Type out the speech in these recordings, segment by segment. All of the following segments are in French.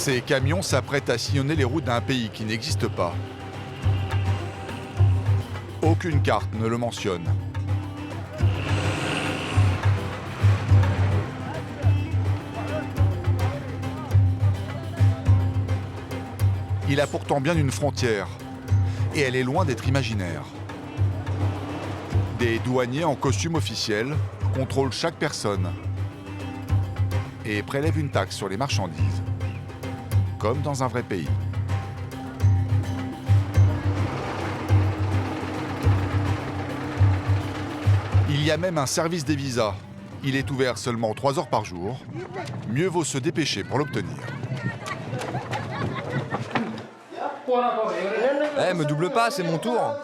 Ces camions s'apprêtent à sillonner les routes d'un pays qui n'existe pas. Aucune carte ne le mentionne. Il a pourtant bien une frontière, et elle est loin d'être imaginaire. Des douaniers en costume officiel contrôlent chaque personne et prélèvent une taxe sur les marchandises, comme dans un vrai pays. Il y a même un service des visas. Il est ouvert seulement 3 heures par jour. Mieux vaut se dépêcher pour l'obtenir. Eh, me double pas, c'est mon tour.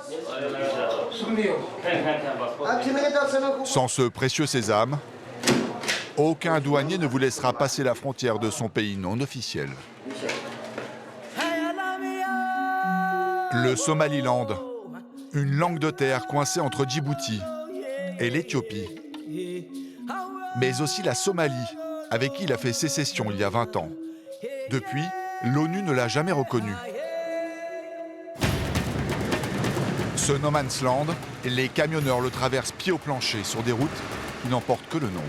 Sans ce précieux sésame, aucun douanier ne vous laissera passer la frontière de son pays non officiel. Le Somaliland, une langue de terre coincée entre Djibouti et l'Éthiopie, mais aussi la Somalie, avec qui il a fait sécession il y a 20 ans. Depuis, l'ONU ne l'a jamais reconnu. Ce no man's land, les camionneurs le traversent pied au plancher sur des routes qui n'en portent que le nom.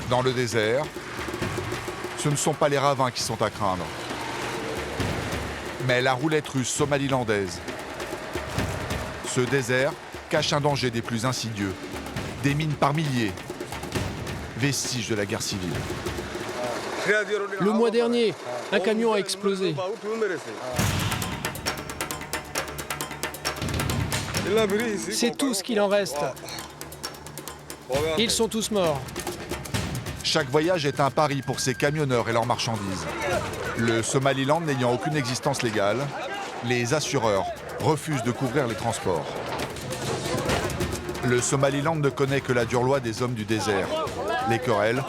Dans le désert, ce ne sont pas les ravins qui sont à craindre, mais la roulette russe somalilandaise. Ce désert cache un danger des plus insidieux, des mines par milliers, vestiges de la guerre civile. Le mois dernier, un camion a explosé. C'est tout ce qu'il en reste. Ils sont tous morts. Chaque voyage est un pari pour ces camionneurs et leurs marchandises. Le Somaliland n'ayant aucune existence légale, les assureurs refusent de couvrir les transports. Le Somaliland ne connaît que la dure loi des hommes du désert. Les querelles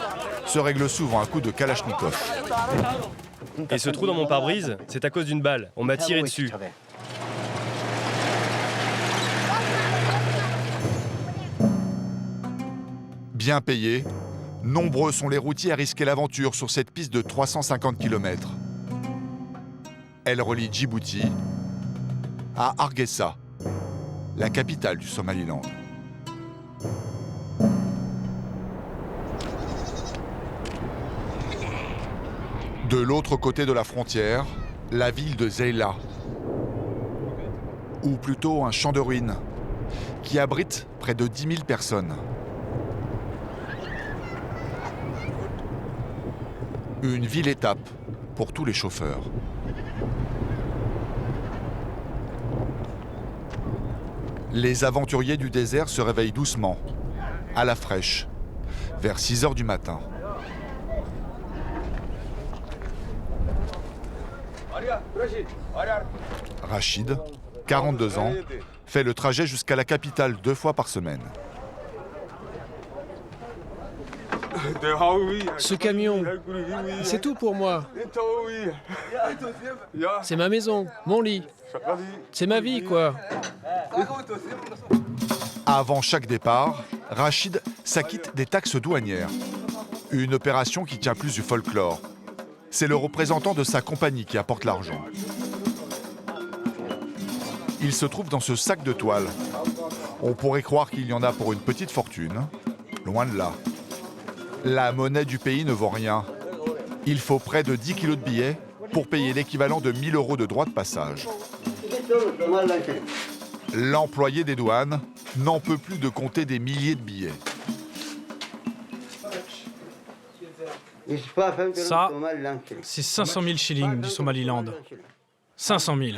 se règlent souvent à coups de kalachnikov. Et ce trou dans mon pare-brise, c'est à cause d'une balle. On m'a tiré dessus. Bien payés, nombreux sont les routiers à risquer l'aventure sur cette piste de 350 km. Elle relie Djibouti à Hargeisa, la capitale du Somaliland. De l'autre côté de la frontière, la ville de Zeila, ou plutôt un champ de ruines, qui abrite près de 10 000 personnes. Une ville-étape pour tous les chauffeurs. Les aventuriers du désert se réveillent doucement, à la fraîche, vers 6 heures du matin. Rachid, 42 ans, fait le trajet jusqu'à la capitale 2 fois par semaine. Ce camion, c'est tout pour moi. C'est ma maison, mon lit. C'est ma vie, quoi. Avant chaque départ, Rachid s'acquitte des taxes douanières. Une opération qui tient plus du folklore. C'est le représentant de sa compagnie qui apporte l'argent. Il se trouve dans ce sac de toile. On pourrait croire qu'il y en a pour une petite fortune. Loin de là. La monnaie du pays ne vaut rien. Il faut près de 10 kilos de billets pour payer l'équivalent de 1 000 € de droits de passage. L'employé des douanes n'en peut plus de compter des milliers de billets. Ça, c'est 500 000 shillings du Somaliland. 500 000.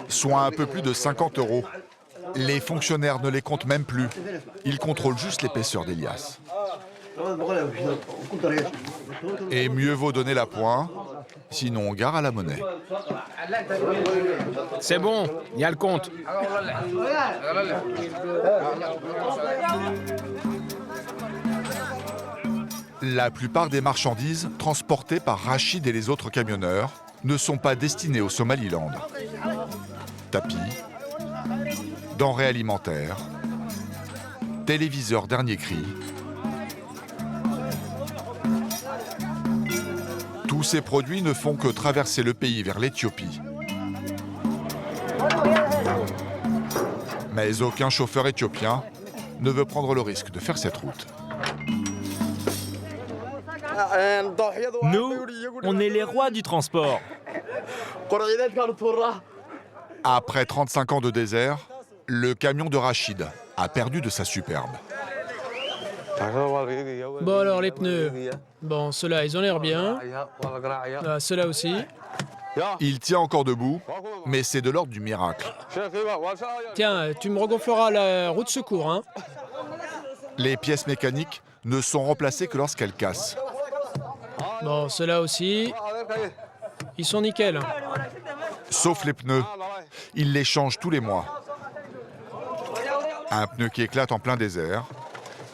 Soit un peu plus de 50 €. Les fonctionnaires ne les comptent même plus. Ils contrôlent juste l'épaisseur des liasses. Et mieux vaut donner la pointe, sinon on gare à la monnaie. C'est bon, il y a le compte. La plupart des marchandises transportées par Rachid et les autres camionneurs ne sont pas destinées au Somaliland. Tapis, denrées alimentaires, téléviseurs dernier cri, Tous ces produits ne font que traverser le pays vers l'Éthiopie. Mais aucun chauffeur éthiopien ne veut prendre le risque de faire cette route. Nous, on est les rois du transport. Après 35 ans de désert, le camion de Rachid a perdu de sa superbe. Bon alors, les pneus. Bon, ceux-là, ils ont l'air bien. Ah, ceux-là aussi. Il tient encore debout, mais c'est de l'ordre du miracle. Tiens, tu me regonfleras la roue de secours, hein. Les pièces mécaniques ne sont remplacées que lorsqu'elles cassent. Bon, ceux-là aussi. Ils sont nickel. Sauf les pneus. Il les change tous les mois. Un pneu qui éclate en plein désert,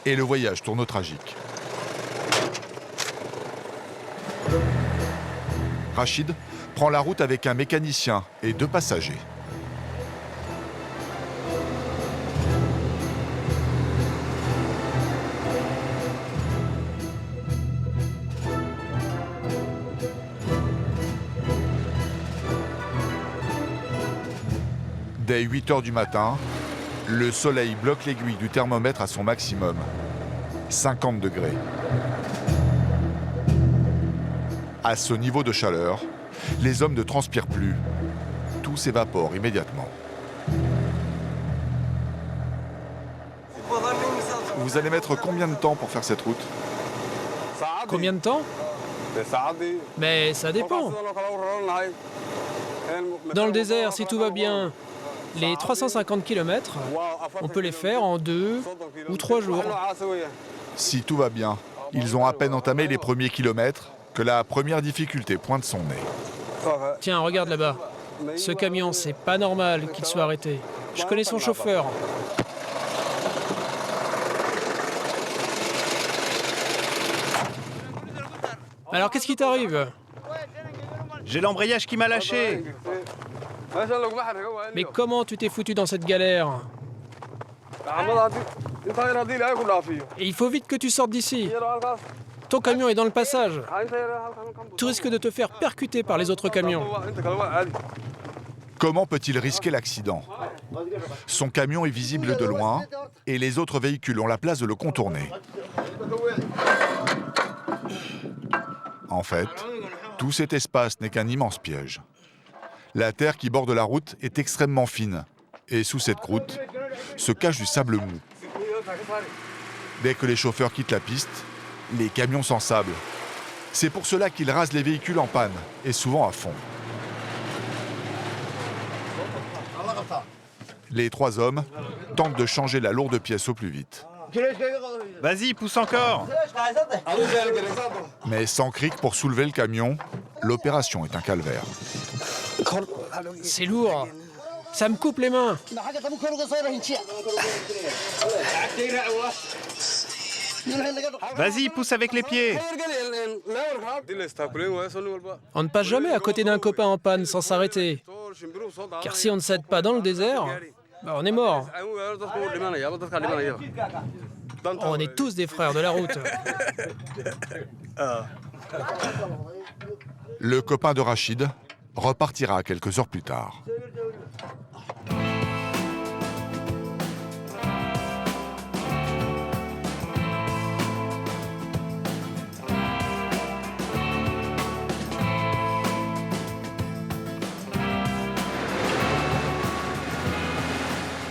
et le voyage tourne au tragique. Rachid prend la route avec un mécanicien et 2 passagers. Dès 8 h du matin, le soleil bloque l'aiguille du thermomètre à son maximum, 50 degrés. À ce niveau de chaleur, les hommes ne transpirent plus. Tout s'évapore immédiatement. Vous allez mettre combien de temps pour faire cette route? Combien de temps? Mais ça dépend. Dans le désert, si tout va bien, les 350 km, on peut les faire en 2 ou 3 jours. Si tout va bien, ils ont à peine entamé les premiers kilomètres que la première difficulté pointe son nez. Tiens, regarde là-bas. Ce camion, c'est pas normal qu'il soit arrêté. Je connais son chauffeur. Alors, qu'est-ce qui t'arrive? J'ai l'embrayage qui m'a lâché. Mais comment tu t'es foutu dans cette galère? Et il faut vite que tu sortes d'ici. Ton camion est dans le passage. Tu risques de te faire percuter par les autres camions. Comment peut-il risquer l'accident? Son camion est visible de loin et les autres véhicules ont la place de le contourner. En fait, tout cet espace n'est qu'un immense piège. La terre qui borde la route est extrêmement fine et sous cette croûte se cache du sable mou. Dès que les chauffeurs quittent la piste, les camions s'ensablent. C'est pour cela qu'ils rasent les véhicules en panne, et souvent à fond. Les 3 hommes tentent de changer la lourde pièce au plus vite. Vas-y, pousse encore. Mais sans cric pour soulever le camion, l'opération est un calvaire. C'est lourd. Ça me coupe les mains. Vas-y, pousse avec les pieds. On ne passe jamais à côté d'un copain en panne sans s'arrêter. Car si on ne s'aide pas dans le désert, on est mort. On est tous des frères de la route. Le copain de Rachid repartira quelques heures plus tard.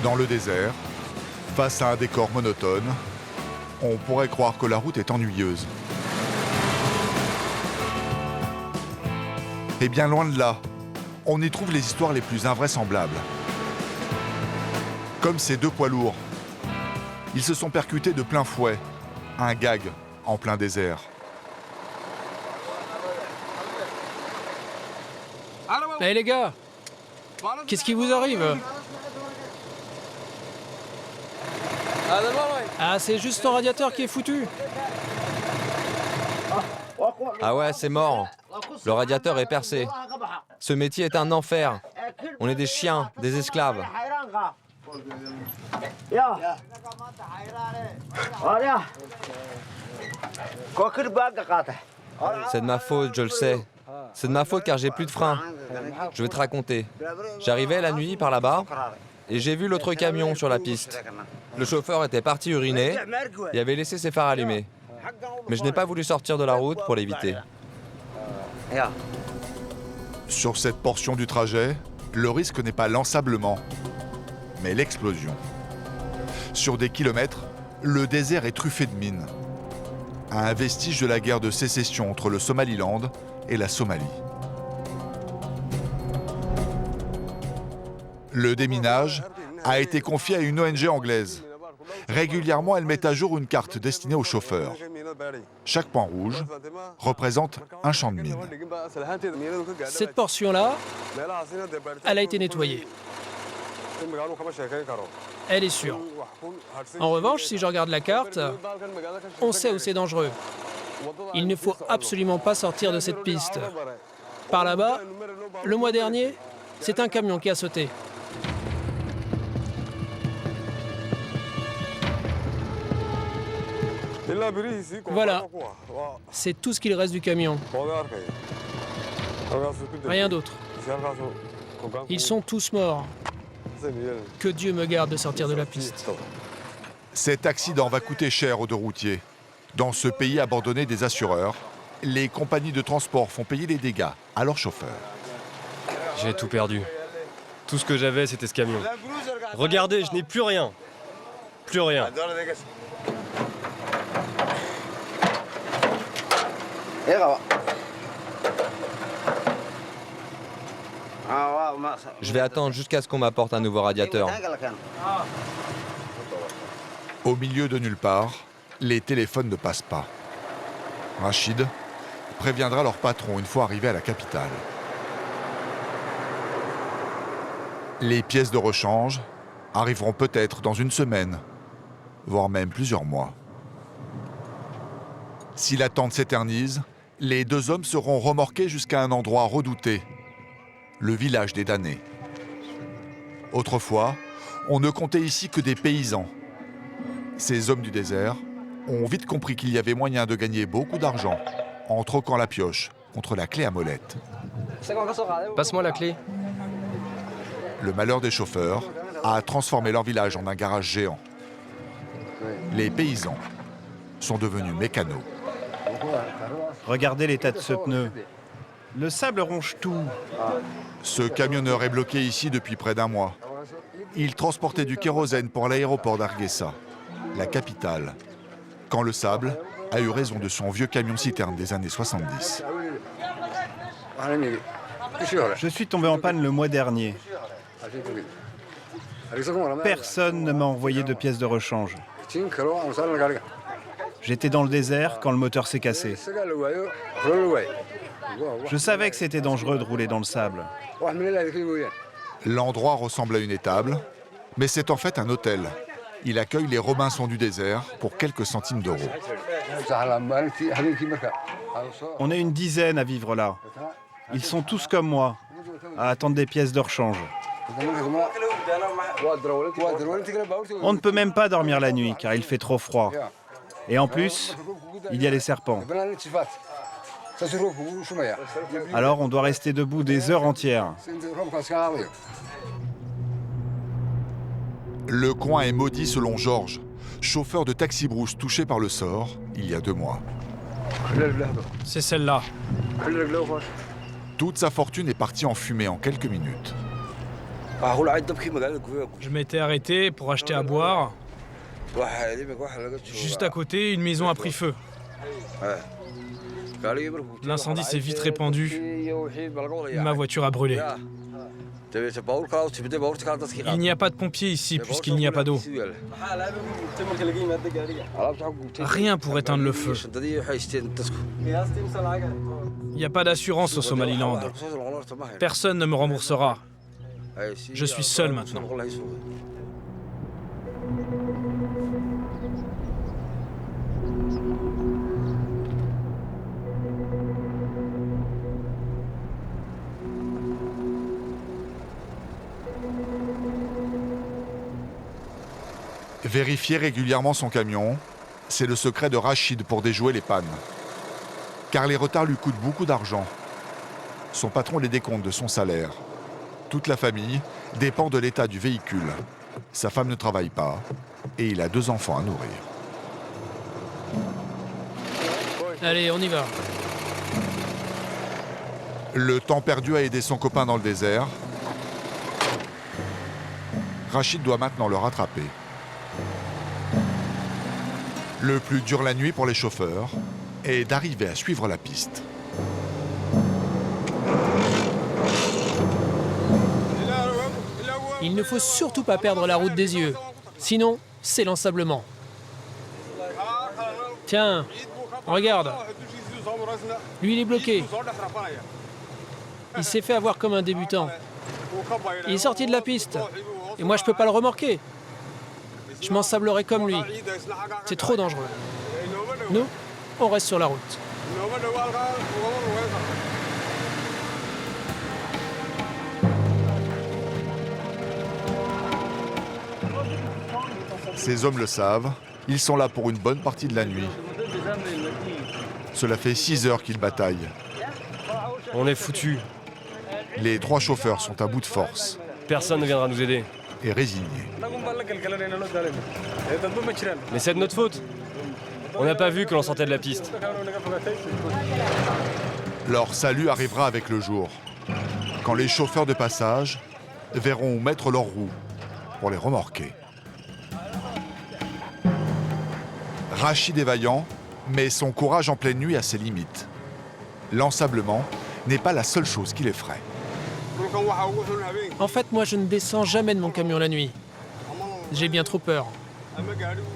Dans le désert, face à un décor monotone, on pourrait croire que la route est ennuyeuse. Et bien loin de là, on y trouve les histoires les plus invraisemblables. Comme ces 2 poids lourds. Ils se sont percutés de plein fouet, un gag en plein désert. Hé les gars, qu'est-ce qui vous arrive? Ah, c'est juste ton radiateur qui est foutu. Ah ouais, c'est mort. Le radiateur est percé. Ce métier est un enfer. On est des chiens, des esclaves. C'est de ma faute, je le sais. C'est de ma faute car j'ai plus de frein. Je vais te raconter. J'arrivais la nuit par là-bas et j'ai vu l'autre camion sur la piste. Le chauffeur était parti uriner et avait laissé ses phares allumés. Mais je n'ai pas voulu sortir de la route pour l'éviter. Sur cette portion du trajet, le risque n'est pas l'ensablement, mais l'explosion. Sur des kilomètres, le désert est truffé de mines. Un vestige de la guerre de sécession entre le Somaliland et la Somalie. Le déminage a été confié à une ONG anglaise. Régulièrement, elle met à jour une carte destinée aux chauffeurs. Chaque point rouge représente un champ de mines. Cette portion-là, elle a été nettoyée. Elle est sûre. En revanche, si je regarde la carte, on sait où c'est dangereux. Il ne faut absolument pas sortir de cette piste. Par là-bas, le mois dernier, c'est un camion qui a sauté. Voilà, c'est tout ce qu'il reste du camion. Rien d'autre. Ils sont tous morts. Que Dieu me garde de sortir de la piste. Cet accident va coûter cher aux deux routiers. Dans ce pays abandonné des assureurs, les compagnies de transport font payer les dégâts à leurs chauffeurs. J'ai tout perdu. Tout ce que j'avais, c'était ce camion. Regardez, je n'ai plus rien. Plus rien. Je vais attendre jusqu'à ce qu'on m'apporte un nouveau radiateur. Au milieu de nulle part, les téléphones ne passent pas. Rachid préviendra leur patron une fois arrivé à la capitale. Les pièces de rechange arriveront peut-être dans une semaine, voire même plusieurs mois. Si l'attente s'éternise, les deux hommes seront remorqués jusqu'à un endroit redouté, le village des damnés. Autrefois, on ne comptait ici que des paysans. Ces hommes du désert ont vite compris qu'il y avait moyen de gagner beaucoup d'argent en troquant la pioche contre la clé à molette. Passe-moi la clé. Le malheur des chauffeurs a transformé leur village en un garage géant. Les paysans sont devenus mécanos. Regardez l'état de ce pneu. Le sable ronge tout. Ce camionneur est bloqué ici depuis près d'un mois. Il transportait du kérosène pour l'aéroport d'Hargeisa, la capitale, quand le sable a eu raison de son vieux camion-citerne des années 70. Je suis tombé en panne le mois dernier. Personne ne m'a envoyé de pièces de rechange. J'étais dans le désert quand le moteur s'est cassé. Je savais que c'était dangereux de rouler dans le sable. L'endroit ressemble à une étable, mais c'est en fait un hôtel. Il accueille les Robinson du désert pour quelques centimes d'euros. On est une dizaine à vivre là. Ils sont tous comme moi, à attendre des pièces de rechange. On ne peut même pas dormir la nuit car il fait trop froid. Et en plus, il y a les serpents. Alors on doit rester debout des heures entières. Le coin est maudit selon Georges, chauffeur de taxi-brousse touché par le sort il y a 2 mois. C'est celle-là. Toute sa fortune est partie en fumée en quelques minutes. Je m'étais arrêté pour acheter à boire. Juste à côté, une maison a pris feu. L'incendie s'est vite répandu. Ma voiture a brûlé. Il n'y a pas de pompiers ici puisqu'il n'y a pas d'eau. Rien pour éteindre le feu. Il n'y a pas d'assurance au Somaliland. Personne ne me remboursera. Je suis seul maintenant. Vérifier régulièrement son camion, c'est le secret de Rachid pour déjouer les pannes. car les retards lui coûtent beaucoup d'argent. Son patron les décompte de son salaire. Toute la famille dépend de l'état du véhicule. Sa femme ne travaille pas et il a 2 enfants à nourrir. Allez, on y va. Le temps perdu à aider son copain dans le désert, Rachid doit maintenant le rattraper. Le plus dur la nuit pour les chauffeurs est d'arriver à suivre la piste. Il ne faut surtout pas perdre la route des yeux. Sinon, c'est l'ensablement. Tiens, regarde. Lui, il est bloqué. Il s'est fait avoir comme un débutant. Il est sorti de la piste. Et moi, je peux pas le remorquer. Je m'ensablerai comme lui. C'est trop dangereux. Nous, on reste sur la route. Ces hommes le savent, ils sont là pour une bonne partie de la nuit. Cela fait 6 heures qu'ils bataillent. On est foutus. Les 3 chauffeurs sont à bout de force Personne ne viendra nous aider. et résignés. Mais c'est de notre faute. On n'a pas vu que l'on sortait de la piste. Leur salut arrivera avec le jour, quand les chauffeurs de passage verront où mettre leurs roues pour les remorquer. Rachid est vaillant, mais son courage en pleine nuit a ses limites. L'ensablement n'est pas la seule chose qui l'effraie. En fait, moi, je ne descends jamais de mon camion la nuit. J'ai bien trop peur.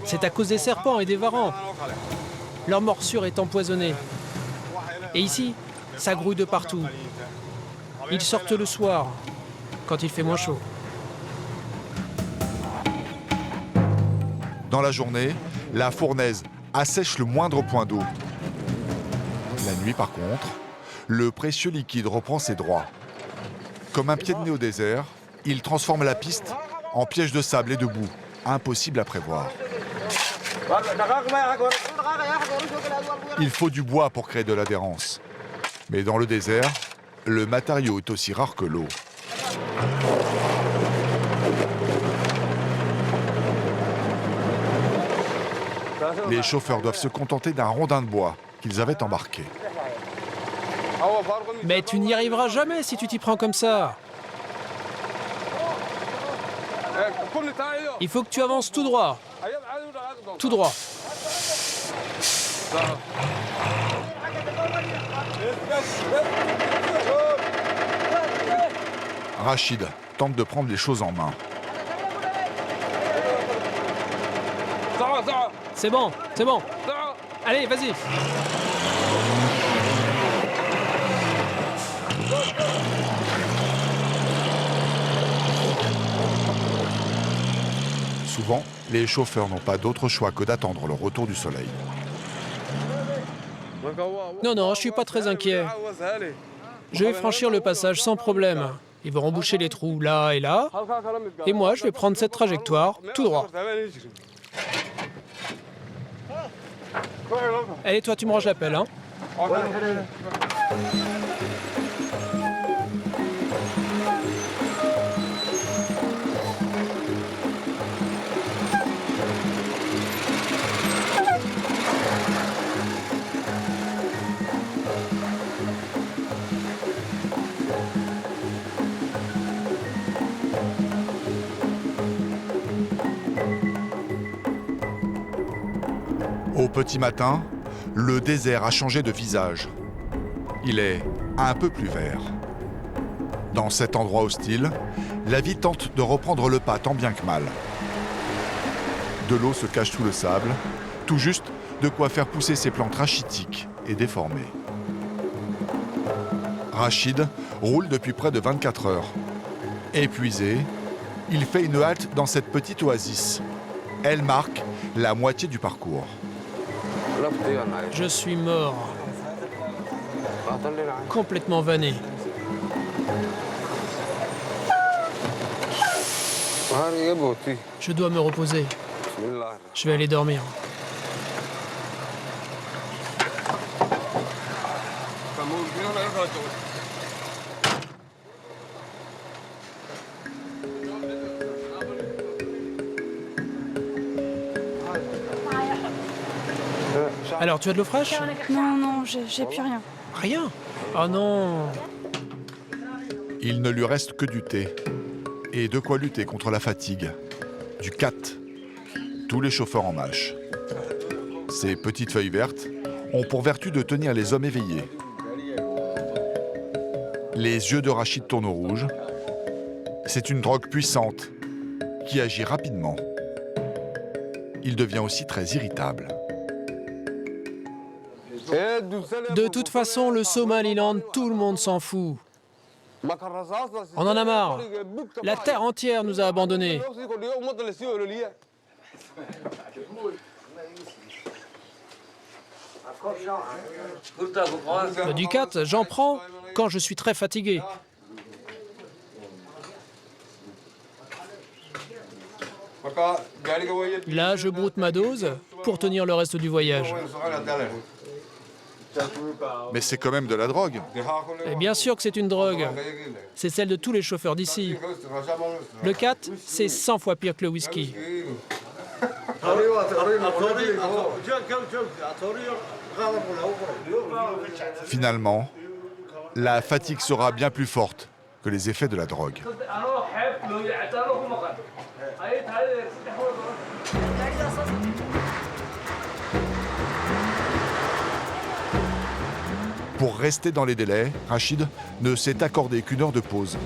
C'est à cause des serpents et des varans. Leur morsure est empoisonnée. Et ici, ça grouille de partout. Ils sortent le soir, quand il fait moins chaud. Dans la journée, la fournaise assèche le moindre point d'eau. La nuit, par contre, le précieux liquide reprend ses droits. Comme un pied de nez au désert, il transforme la piste en piège de sable et de boue, impossible à prévoir. Il faut du bois pour créer de l'adhérence. Mais dans le désert, le matériau est aussi rare que l'eau. Les chauffeurs doivent se contenter d'un rondin de bois qu'ils avaient embarqué. Mais tu n'y arriveras jamais si tu t'y prends comme ça. Il faut que tu avances tout droit. Tout droit. Rachid tente de prendre les choses en main. C'est bon, c'est bon. Allez, vas-y. Souvent, les chauffeurs n'ont pas d'autre choix que d'attendre le retour du soleil. Non, non, je suis pas très inquiet. Je vais franchir le passage sans problème. Ils vont emboucher les trous là et là. Et moi, je vais prendre cette trajectoire tout droit. Allez, toi, tu me ranges la pelle, hein? Au petit matin, le désert a changé de visage. Il est un peu plus vert. Dans cet endroit hostile, la vie tente de reprendre le pas tant bien que mal. De l'eau se cache sous le sable, tout juste de quoi faire pousser ses plantes rachitiques et déformées. Rachid roule depuis près de 24 heures. Épuisé, il fait une halte dans cette petite oasis. Elle marque la moitié du parcours. Je suis mort. Complètement vanné. Je dois me reposer. Je vais aller dormir. Alors, tu as de l'eau fraîche? Non, non, j'ai plus rien. Rien? Oh non! Il ne lui reste que du thé. Et de quoi lutter contre la fatigue. Du cat. Tous les chauffeurs en mâchent. Ces petites feuilles vertes ont pour vertu de tenir les hommes éveillés. Les yeux de Rachid tournent au rouge. C'est une drogue puissante qui agit rapidement. Il devient aussi très irritable. De toute façon, le Somaliland, tout le monde s'en fout. On en a marre. La terre entière nous a abandonnés. Du cat, j'en prends quand je suis très fatigué. Là, je broute ma dose pour tenir le reste du voyage. Mais c'est quand même de la drogue. Et bien sûr que c'est une drogue. C'est celle de tous les chauffeurs d'ici. Le cat, c'est 100 fois pire que le whisky. Finalement, la fatigue sera bien plus forte que les effets de la drogue. Pour rester dans les délais, Rachid ne s'est accordé qu'une heure de pause.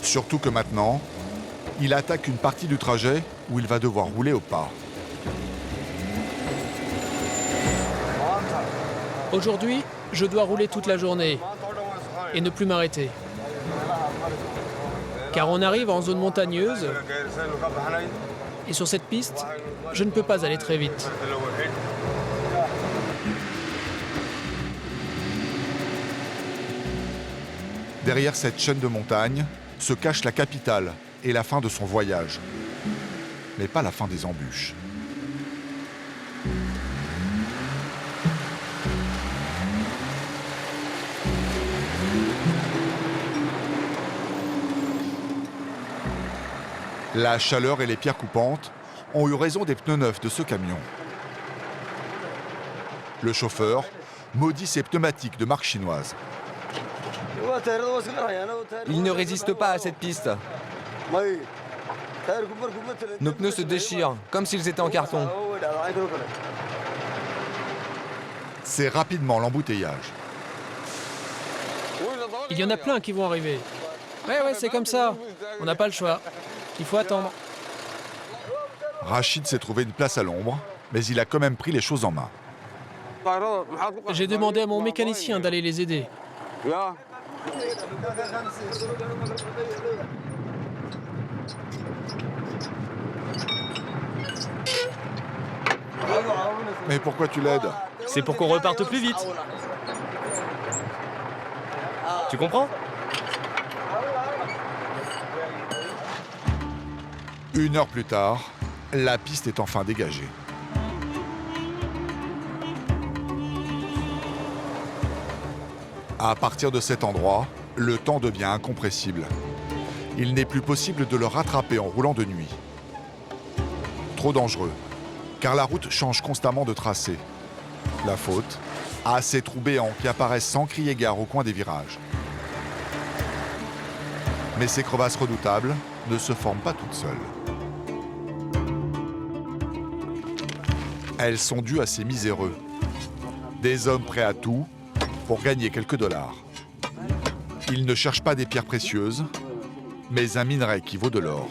Surtout que maintenant, il attaque une partie du trajet où il va devoir rouler au pas. Aujourd'hui, je dois rouler toute la journée et ne plus m'arrêter. Car on arrive en zone montagneuse et sur cette piste, je ne peux pas aller très vite. Derrière cette chaîne de montagnes se cache la capitale et la fin de son voyage. Mais pas la fin des embûches. La chaleur et les pierres coupantes ont eu raison des pneus neufs de ce camion. Le chauffeur maudit ses pneumatiques de marque chinoise. Il ne résiste pas à cette piste. Nos pneus se déchirent, comme s'ils étaient en carton. C'est rapidement l'embouteillage. Il y en a plein qui vont arriver. Ouais, c'est comme ça. On n'a pas le choix. Il faut attendre. Rachid s'est trouvé une place à l'ombre, mais il a quand même pris les choses en main. J'ai demandé à mon mécanicien d'aller les aider. Mais pourquoi tu l'aides? C'est pour qu'on reparte plus vite. Tu comprends? Une heure plus tard, la piste est enfin dégagée. À partir de cet endroit, le temps devient incompressible. Il n'est plus possible de le rattraper en roulant de nuit. Trop dangereux, car la route change constamment de tracé. La faute à ces trous béants qui apparaissent sans crier gare au coin des virages. Mais ces crevasses redoutables ne se forment pas toutes seules. Elles sont dues à ces miséreux. Des hommes prêts à tout pour gagner quelques dollars. Ils ne cherchent pas des pierres précieuses, mais un minerai qui vaut de l'or.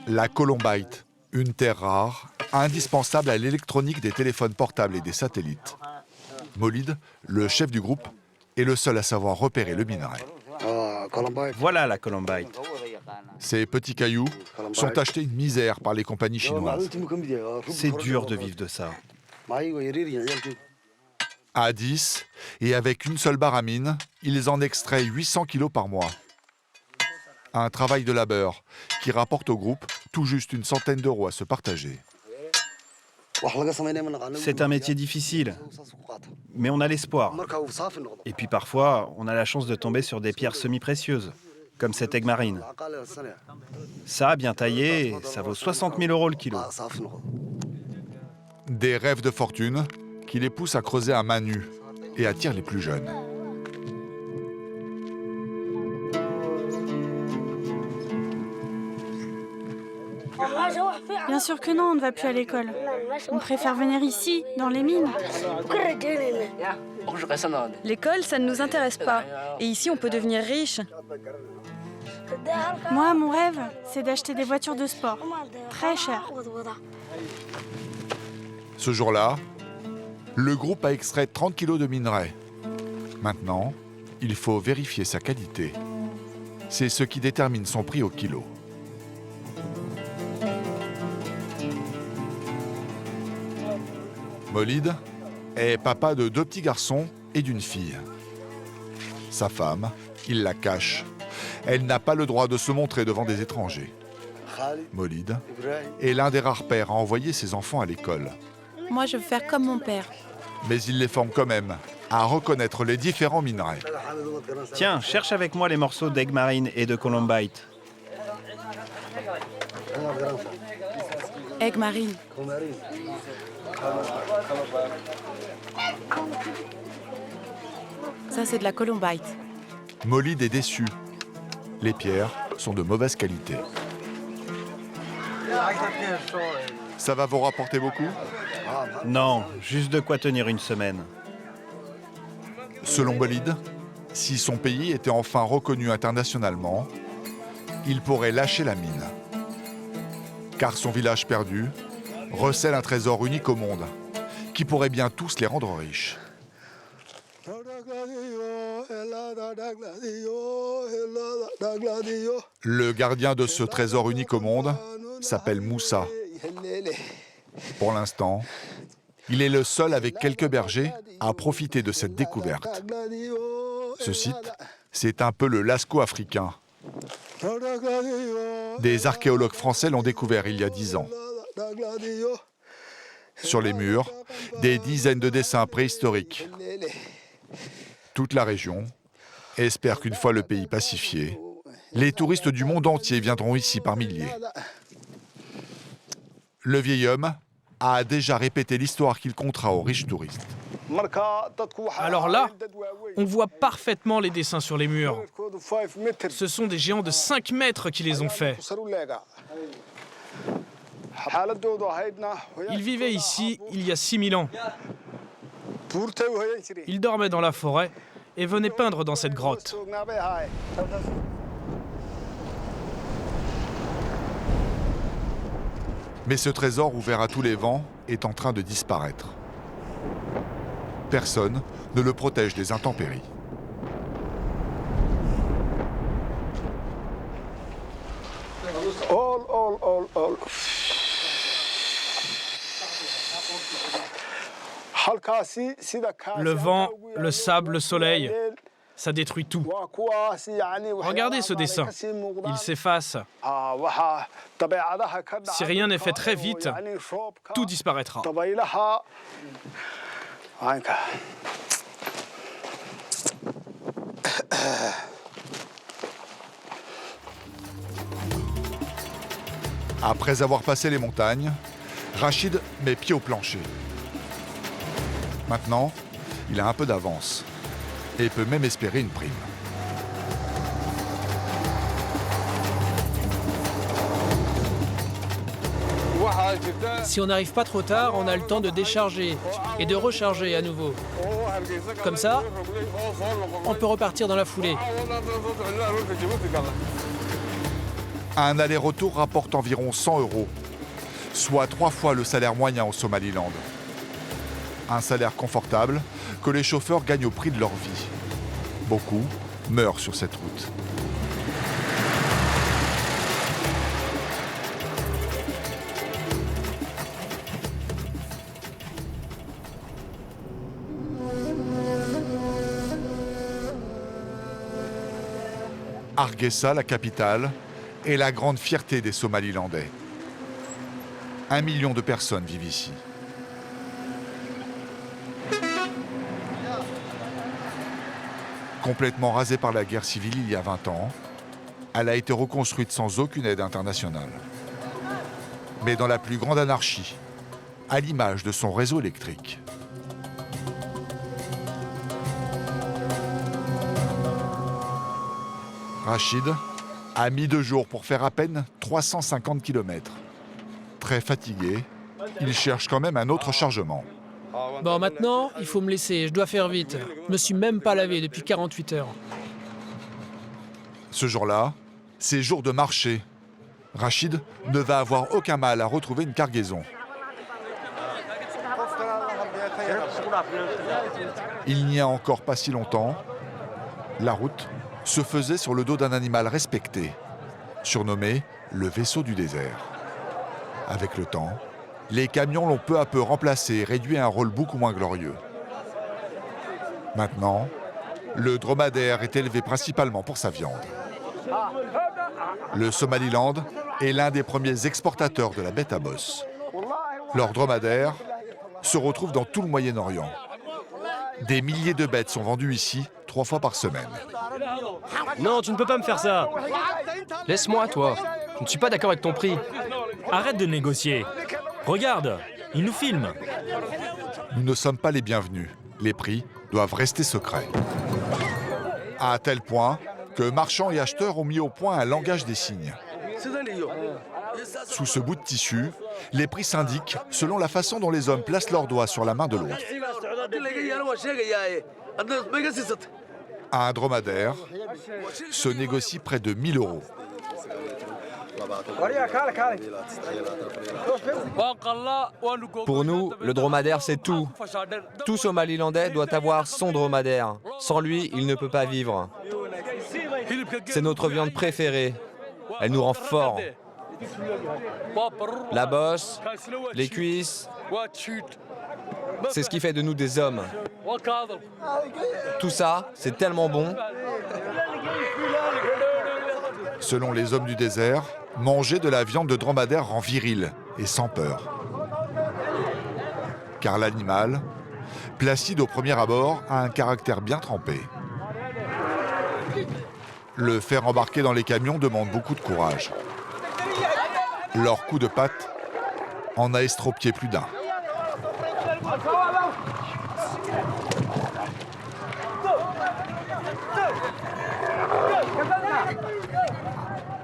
La colombite, une terre rare, indispensable à l'électronique des téléphones portables et des satellites. Molid, le chef du groupe, est le seul à savoir repérer le minerai. Voilà la colombite. Ces petits cailloux sont achetés une misère par les compagnies chinoises. C'est dur de vivre de ça. À 10, et avec une seule barre à mine, ils en extraient 800 kilos par mois. Un travail de labeur qui rapporte au groupe tout juste une centaine d'euros à se partager. C'est un métier difficile, mais on a l'espoir. Et puis parfois, on a la chance de tomber sur des pierres semi-précieuses, comme cette aigue marine. Ça, bien taillé, ça vaut 60 000 € le kilo. Des rêves de fortune qui les poussent à creuser à main nue et attirent les plus jeunes. Bien sûr que non, on ne va plus à l'école. On préfère venir ici, dans les mines. L'école, ça ne nous intéresse pas. Et ici, on peut devenir riche. Moi, mon rêve, c'est d'acheter des voitures de sport. Très chères. Ce jour-là, le groupe a extrait 30 kilos de minerai. Maintenant, il faut vérifier sa qualité. C'est ce qui détermine son prix au kilo. Molid est papa de 2 petits garçons et d'une fille. Sa femme, il la cache. Elle n'a pas le droit de se montrer devant des étrangers. Molid est l'un des rares pères à envoyer ses enfants à l'école. Moi, je veux faire comme mon père. Mais il les forme quand même à reconnaître les différents minerais. Tiens, cherche avec moi les morceaux d'aigue marine et de colombite. Aigue marine. Ça, c'est de la colombite. Molid est déçu. Les pierres sont de mauvaise qualité. Ça va vous rapporter beaucoup? Non, juste de quoi tenir une semaine. Selon Molid, si son pays était enfin reconnu internationalement, il pourrait lâcher la mine. Car son village perdu recèle un trésor unique au monde, qui pourrait bien tous les rendre riches. Le gardien de ce trésor unique au monde s'appelle Moussa. Pour l'instant, il est le seul avec quelques bergers à profiter de cette découverte. Ce site, c'est un peu le Lascaux africain. Des archéologues français l'ont découvert il y a 10 ans. Sur les murs, des dizaines de dessins préhistoriques. Toute la région espère qu'une fois le pays pacifié, les touristes du monde entier viendront ici par milliers. Le vieil homme a déjà répété l'histoire qu'il contera aux riches touristes. Alors là, on voit parfaitement les dessins sur les murs. Ce sont des géants de 5 mètres qui les ont faits. Ils vivaient ici il y a 6000 ans. Ils dormaient dans la forêt et venaient peindre dans cette grotte. Mais ce trésor ouvert à tous les vents est en train de disparaître. Personne ne le protège des intempéries. Le vent, le sable, le soleil, ça détruit tout. Regardez ce dessin, il s'efface. Si rien n'est fait très vite, tout disparaîtra. Après avoir passé les montagnes, Rachid met pied au plancher. Maintenant, il a un peu d'avance et peut même espérer une prime. Si on n'arrive pas trop tard, on a le temps de décharger et de recharger à nouveau. Comme ça, on peut repartir dans la foulée. Un aller-retour rapporte environ 100 €, soit 3 fois le salaire moyen au Somaliland. Un salaire confortable que les chauffeurs gagnent au prix de leur vie. Beaucoup meurent sur cette route. Hargeisa, la capitale, est la grande fierté des Somalilandais. 1 million de personnes vivent ici. Complètement rasée par la guerre civile il y a 20 ans, elle a été reconstruite sans aucune aide internationale. Mais dans la plus grande anarchie, à l'image de son réseau électrique. Rachid a mis 2 jours pour faire à peine 350 km. Très fatigué, il cherche quand même un autre chargement. Bon, maintenant, il faut me laisser, je dois faire vite. Je me suis même pas lavé depuis 48 heures. Ce jour-là, c'est jour de marché. Rachid ne va avoir aucun mal à retrouver une cargaison. Il n'y a encore pas si longtemps, la route se faisait sur le dos d'un animal respecté, surnommé le vaisseau du désert. Avec le temps, les camions l'ont peu à peu remplacé et réduit à un rôle beaucoup moins glorieux. Maintenant, le dromadaire est élevé principalement pour sa viande. Le Somaliland est l'un des premiers exportateurs de la bête à bosse. Leur dromadaire se retrouve dans tout le Moyen-Orient. Des milliers de bêtes sont vendues ici 3 fois par semaine. Non, tu ne peux pas me faire ça. Laisse-moi, toi. Je ne suis pas d'accord avec ton prix. Arrête de négocier. Regarde, il nous filme. Nous ne sommes pas les bienvenus. Les prix doivent rester secrets. À tel point que marchands et acheteurs ont mis au point un langage des signes. Sous ce bout de tissu, les prix s'indiquent selon la façon dont les hommes placent leurs doigts sur la main de l'autre. Un dromadaire se négocie près de 1 000 €. Pour nous, le dromadaire, c'est tout. Tout Somalilandais doit avoir son dromadaire. Sans lui, il ne peut pas vivre. C'est notre viande préférée. Elle nous rend forts. La bosse, les cuisses, c'est ce qui fait de nous des hommes. Tout ça, c'est tellement bon. Selon les hommes du désert, manger de la viande de dromadaire rend viril et sans peur. Car l'animal, placide au premier abord, a un caractère bien trempé. Le faire embarquer dans les camions demande beaucoup de courage. Leur coup de patte en a estropié plus d'un.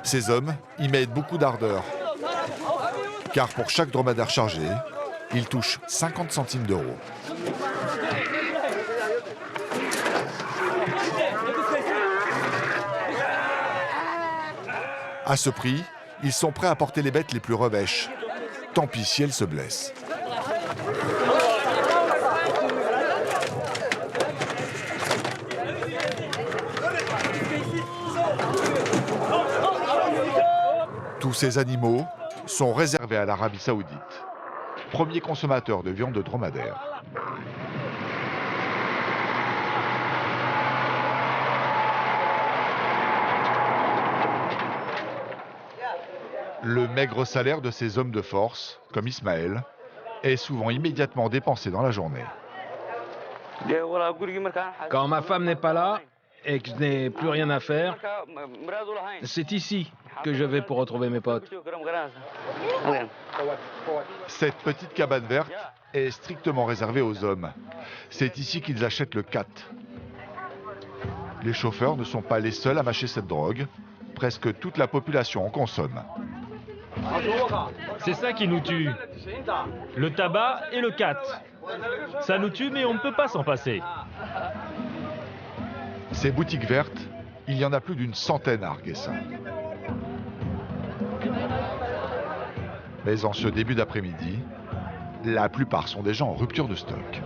Ces hommes y mettent beaucoup d'ardeur, car pour chaque dromadaire chargé, ils touchent 50 centimes d'euros. À ce prix, ils sont prêts à porter les bêtes les plus revêches. Tant pis si elles se blessent. Tous ces animaux sont réservés à l'Arabie Saoudite, premier consommateur de viande de dromadaire. Le maigre salaire de ces hommes de force, comme Ismaël, est souvent immédiatement dépensé dans la journée. Quand ma femme n'est pas là et que je n'ai plus rien à faire, c'est ici que je vais pour retrouver mes potes. Cette petite cabane verte est strictement réservée aux hommes. C'est ici qu'ils achètent le khat. Les chauffeurs ne sont pas les seuls à mâcher cette drogue. Presque toute la population en consomme. C'est ça qui nous tue. Le tabac et le khat. Ça nous tue, mais on ne peut pas s'en passer. Ces boutiques vertes, il y en a plus d'une centaine à Hargeisa. Mais en ce début d'après-midi, la plupart sont déjà en rupture de stock.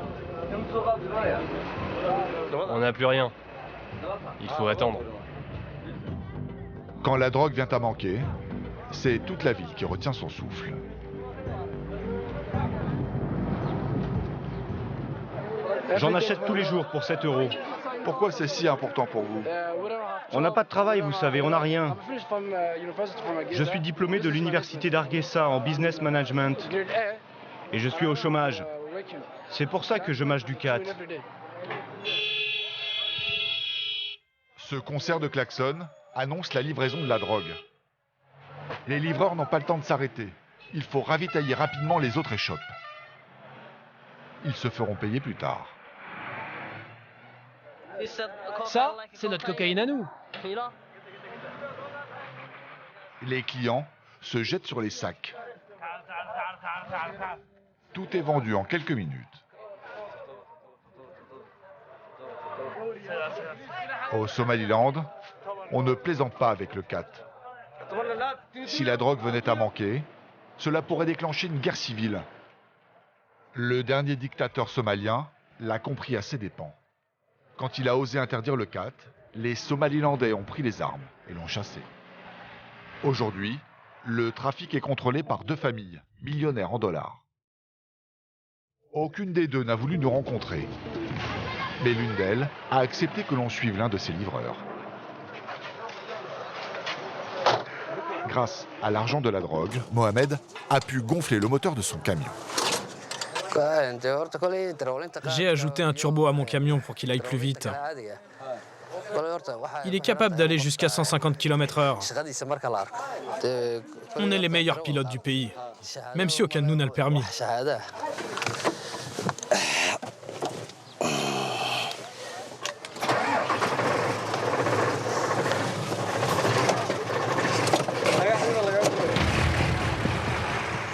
On n'a plus rien. Il faut attendre. Quand la drogue vient à manquer, c'est toute la ville qui retient son souffle. J'en achète tous les jours pour 7 €. Pourquoi c'est si important pour vous? On n'a pas de travail, vous savez, on n'a rien. Je suis diplômé de l'université d'Hargeisa en business management. Et je suis au chômage. C'est pour ça que je mâche du khat. Ce concert de klaxons annonce la livraison de la drogue. Les livreurs n'ont pas le temps de s'arrêter. Il faut ravitailler rapidement les autres échoppes. Ils se feront payer plus tard. Ça, c'est notre cocaïne à nous. Les clients se jettent sur les sacs. Tout est vendu en quelques minutes. Au Somaliland, on ne plaisante pas avec le cat. Si la drogue venait à manquer, cela pourrait déclencher une guerre civile. Le dernier dictateur somalien l'a compris à ses dépens. Quand il a osé interdire le cat, les Somalilandais ont pris les armes et l'ont chassé. Aujourd'hui, le trafic est contrôlé par 2 familles, millionnaires en dollars. Aucune des 2 n'a voulu nous rencontrer. Mais l'une d'elles a accepté que l'on suive l'un de ses livreurs. Grâce à l'argent de la drogue, Mohamed a pu gonfler le moteur de son camion. J'ai ajouté un turbo à mon camion pour qu'il aille plus vite. Il est capable d'aller jusqu'à 150 km/h. On est les meilleurs pilotes du pays, même si aucun de nous n'a le permis.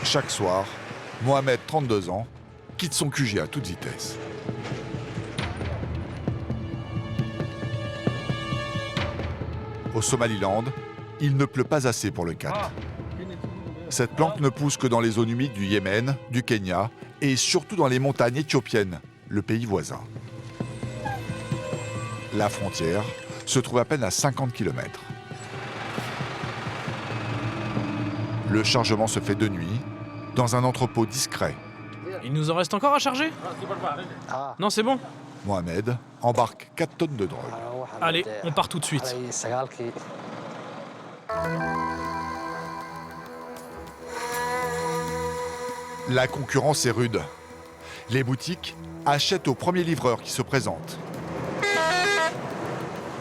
Chaque soir, Mohamed, 32 ans, quitte son QG à toute vitesse. Au Somaliland, il ne pleut pas assez pour le cat. Cette plante ne pousse que dans les zones humides du Yémen, du Kenya et surtout dans les montagnes éthiopiennes, le pays voisin. La frontière se trouve à peine à 50 km. Le chargement se fait de nuit, dans un entrepôt discret. Il nous en reste encore à charger? Non, c'est bon. Mohamed embarque 4 tonnes de drogue. Allez, on part tout de suite. La concurrence est rude. Les boutiques achètent au premier livreur qui se présente.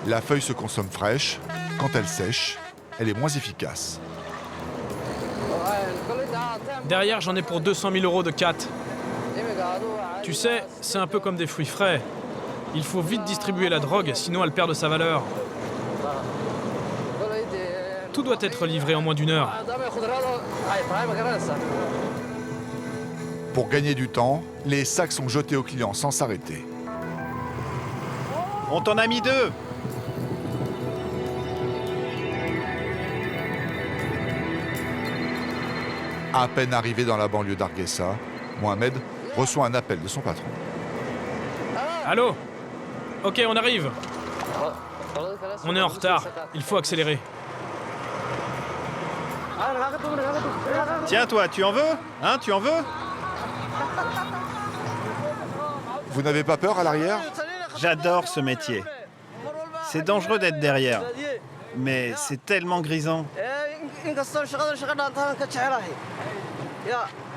La feuille se consomme fraîche. Quand elle sèche, elle est moins efficace. Derrière, j'en ai pour 200 000 € de cat. Tu sais, c'est un peu comme des fruits frais. Il faut vite distribuer la drogue, sinon elle perd de sa valeur. Tout doit être livré en moins d'1 heure. Pour gagner du temps, les sacs sont jetés aux clients sans s'arrêter. On t'en a mis 2! À peine arrivé dans la banlieue d'Hargeisa, Mohamed reçoit un appel de son patron. Allô? Ok, on arrive. On est en retard. Il faut accélérer. Tiens toi, tu en veux? Hein, tu en veux? Vous n'avez pas peur à l'arrière? J'adore ce métier. C'est dangereux d'être derrière. Mais c'est tellement grisant.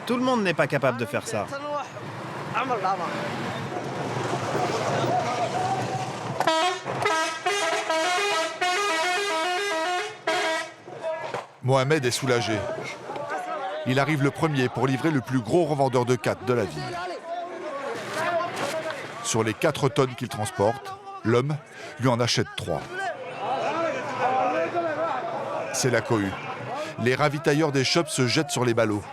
Tout le monde n'est pas capable de faire ça. Mohamed est soulagé. Il arrive le premier pour livrer le plus gros revendeur de cat de la ville. Sur les 4 tonnes qu'il transporte, l'homme lui en achète 3. C'est la cohue. Les ravitailleurs des shops se jettent sur les ballots.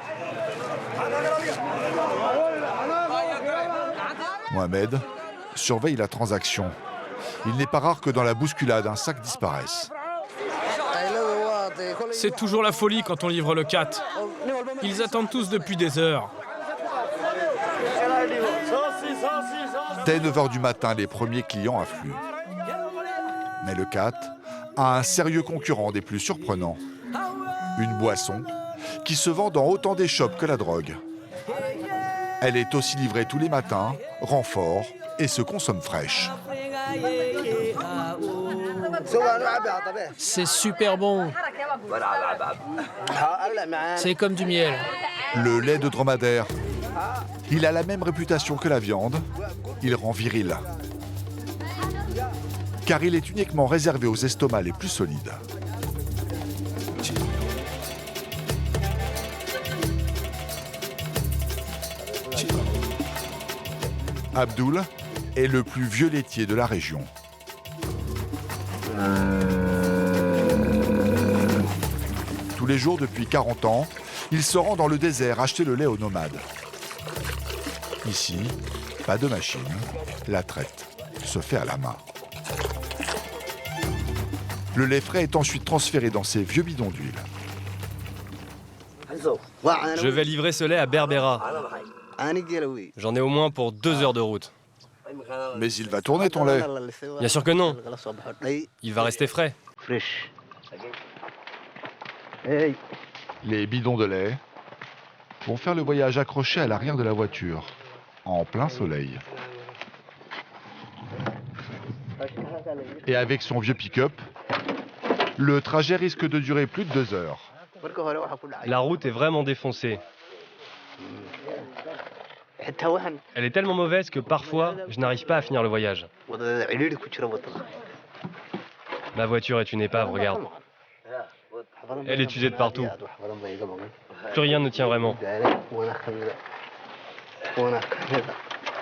Mohamed surveille la transaction. Il n'est pas rare que dans la bousculade, un sac disparaisse. C'est toujours la folie quand on livre le cat. Ils attendent tous depuis des heures. Dès 9h du matin, les premiers clients affluent. Mais le cat a un sérieux concurrent des plus surprenants. Une boisson qui se vend dans autant des shops que la drogue. Elle est aussi livrée tous les matins, renfort et se consomme fraîche. C'est super bon. C'est comme du miel. Le lait de dromadaire. Il a la même réputation que la viande. Il rend viril. car il est uniquement réservé aux estomacs les plus solides. Abdul est le plus vieux laitier de la région. Tous les jours depuis 40 ans, il se rend dans le désert acheter le lait aux nomades. Ici, pas de machine, la traite se fait à la main. Le lait frais est ensuite transféré dans ces vieux bidons d'huile. Je vais livrer ce lait à Berbera. J'en ai au moins pour 2 heures de route. Mais il va tourner ton lait. Bien sûr que non. Il va rester frais. Les bidons de lait vont faire le voyage accroché à l'arrière de la voiture, en plein soleil. Et avec son vieux pick-up, le trajet risque de durer plus de 2 heures. La route est vraiment défoncée. Elle est tellement mauvaise que parfois, je n'arrive pas à finir le voyage. Ma voiture est une épave, regarde. Elle est usée de partout. Plus rien ne tient vraiment.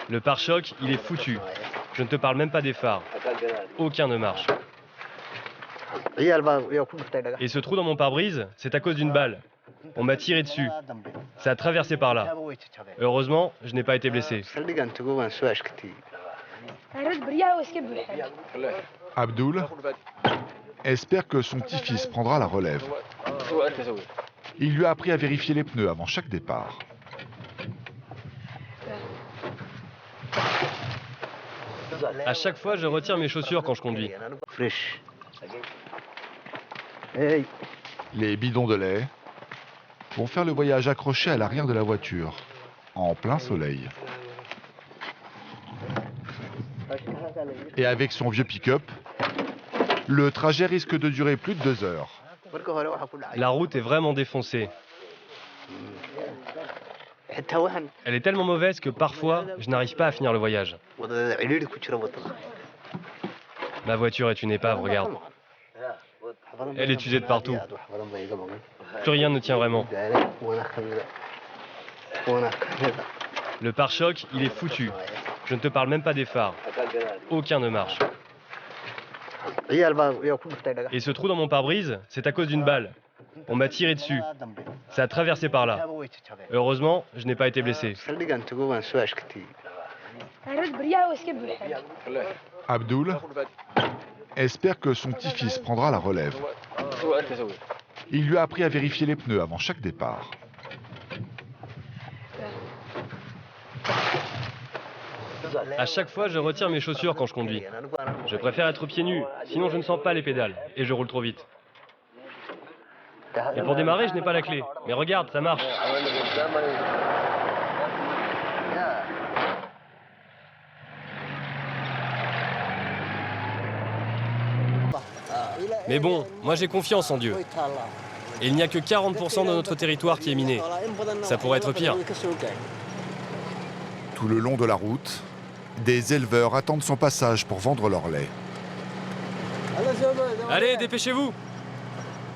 Le pare-choc, il est foutu. Je ne te parle même pas des phares. Aucun ne marche. Et ce trou dans mon pare-brise, c'est à cause d'une balle. On m'a tiré dessus. Ça a traversé par là. Heureusement, je n'ai pas été blessé. Abdul espère que son petit-fils prendra la relève. Il lui a appris à vérifier les pneus avant chaque départ. À chaque fois, je retire mes chaussures quand je conduis. Les bidons de lait vont faire le voyage accroché à l'arrière de la voiture, en plein soleil. Et avec son vieux pick-up, le trajet risque de durer plus de 2 heures. La route est vraiment défoncée. Elle est tellement mauvaise que parfois, je n'arrive pas à finir le voyage. Ma voiture est une épave, regarde. Elle est usée de partout. Plus rien ne tient vraiment. Le pare-choc, il est foutu. Je ne te parle même pas des phares. Aucun ne marche. Et ce trou dans mon pare-brise, c'est à cause d'une balle. On m'a tiré dessus. Ça a traversé par là. Heureusement, je n'ai pas été blessé. Abdul espère que son petit-fils prendra la relève. Il lui a appris à vérifier les pneus avant chaque départ. À chaque fois, je retire mes chaussures quand je conduis. Je préfère être pieds nus, sinon je ne sens pas les pédales et je roule trop vite. Et pour démarrer, je n'ai pas la clé. Mais regarde, ça marche. Mais bon, moi j'ai confiance en Dieu. Et il n'y a que 40% de notre territoire qui est miné. Ça pourrait être pire. Tout le long de la route, des éleveurs attendent son passage pour vendre leur lait. Allez, dépêchez-vous!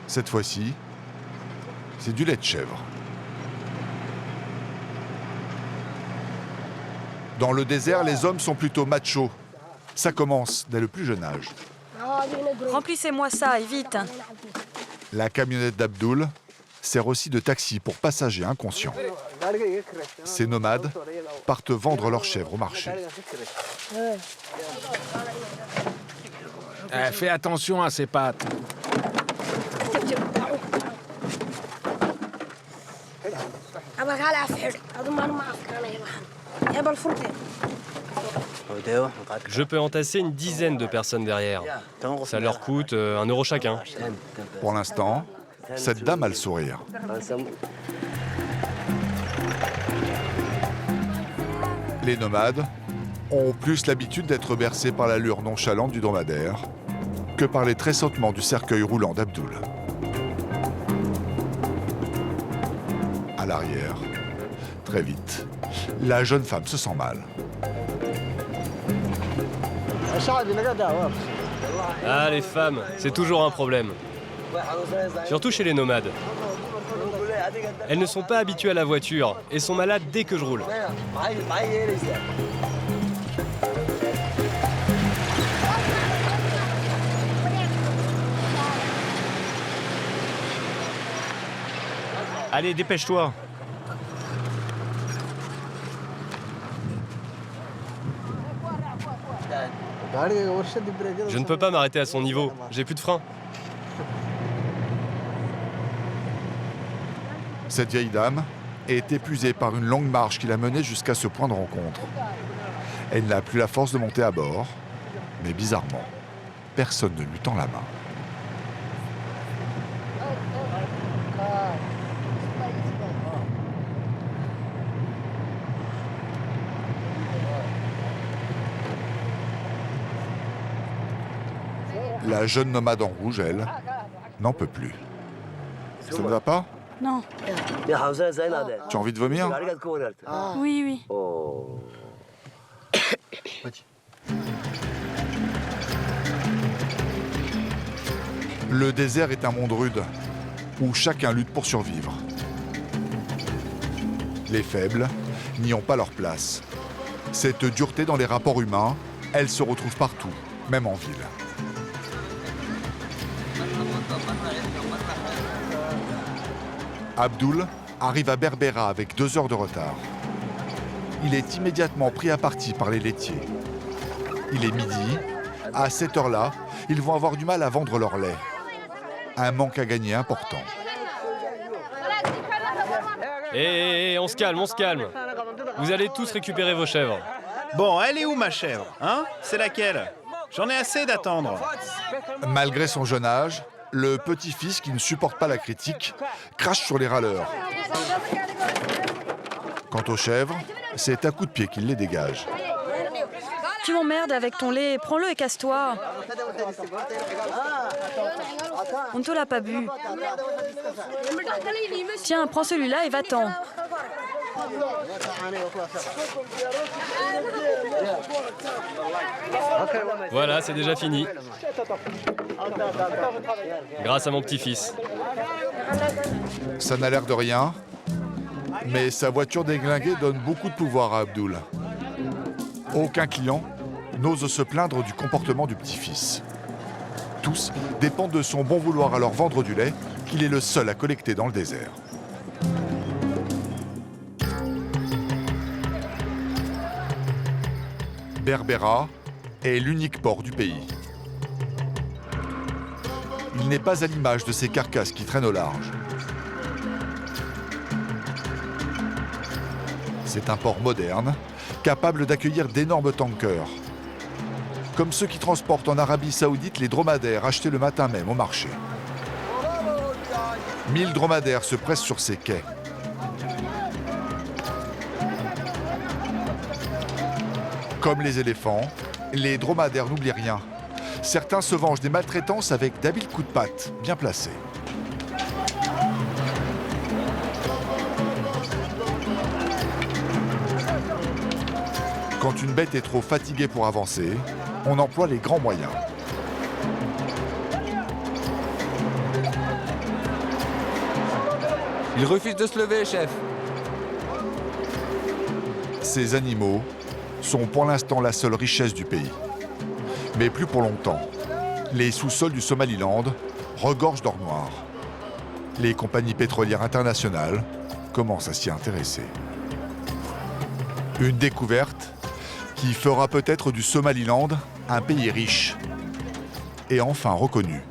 Cette fois-ci, c'est du lait de chèvre. Dans le désert, les hommes sont plutôt machos. Ça commence dès le plus jeune âge. Remplissez-moi ça, et vite. La camionnette d'Abdul sert aussi de taxi pour passagers inconscients. Ces nomades partent vendre leurs chèvres au marché. Fais attention à ses pattes. Je peux entasser une dizaine de personnes derrière. Ça leur coûte 1 euro chacun. Pour l'instant, cette dame a le sourire. Les nomades ont plus l'habitude d'être bercés par l'allure nonchalante du dromadaire que par les tressautements du cercueil roulant d'Abdul. À l'arrière, très vite, la jeune femme se sent mal. Ah, les femmes, c'est toujours un problème. Surtout chez les nomades. Elles ne sont pas habituées à la voiture et sont malades dès que je roule. Allez, dépêche-toi. Je ne peux pas m'arrêter à son niveau, j'ai plus de frein. Cette vieille dame est épuisée par une longue marche qui l'a menée jusqu'à ce point de rencontre. Elle n'a plus la force de monter à bord, mais bizarrement, personne ne lui tend la main. La jeune nomade en rouge, elle, n'en peut plus. Ça ne va pas? Non. Tu as envie de vomir? Oui, oui. Le désert est un monde rude, où chacun lutte pour survivre. Les faibles n'y ont pas leur place. Cette dureté dans les rapports humains, elle se retrouve partout, même en ville. Abdul arrive à Berbera avec 2 heures de retard. Il est immédiatement pris à partie par les laitiers. Il est midi. À cette heure-là, ils vont avoir du mal à vendre leur lait. Un manque à gagner important. Hé, on se calme, on se calme. Vous allez tous récupérer vos chèvres. Bon, elle est où ma chèvre, hein? C'est laquelle? J'en ai assez d'attendre. Malgré son jeune âge, le petit-fils qui ne supporte pas la critique crache sur les râleurs. Quant aux chèvres, c'est à coups de pied qu'il les dégage. Tu m'emmerdes avec ton lait, prends-le et casse-toi. On ne te l'a pas bu. Tiens, prends celui-là et va-t'en. Voilà, c'est déjà fini. Grâce à mon petit-fils. Ça n'a l'air de rien, mais sa voiture déglinguée donne beaucoup de pouvoir à Abdul. Aucun client n'ose se plaindre du comportement du petit-fils. Tous dépendent de son bon vouloir à leur vendre du lait, qu'il est le seul à collecter dans le désert. Berbera est l'unique port du pays. Il n'est pas à l'image de ces carcasses qui traînent au large. C'est un port moderne, capable d'accueillir d'énormes tankers, comme ceux qui transportent en Arabie Saoudite les dromadaires achetés le matin même au marché. 1000 dromadaires se pressent sur ces quais. Comme les éléphants, les dromadaires n'oublient rien. Certains se vengent des maltraitances avec d'habiles coups de patte bien placés. Quand une bête est trop fatiguée pour avancer, on emploie les grands moyens. Il refuse de se lever, chef. Ces animaux sont pour l'instant la seule richesse du pays. Mais plus pour longtemps. Les sous-sols du Somaliland regorgent d'or noir. Les compagnies pétrolières internationales commencent à s'y intéresser. Une découverte qui fera peut-être du Somaliland un pays riche et enfin reconnu.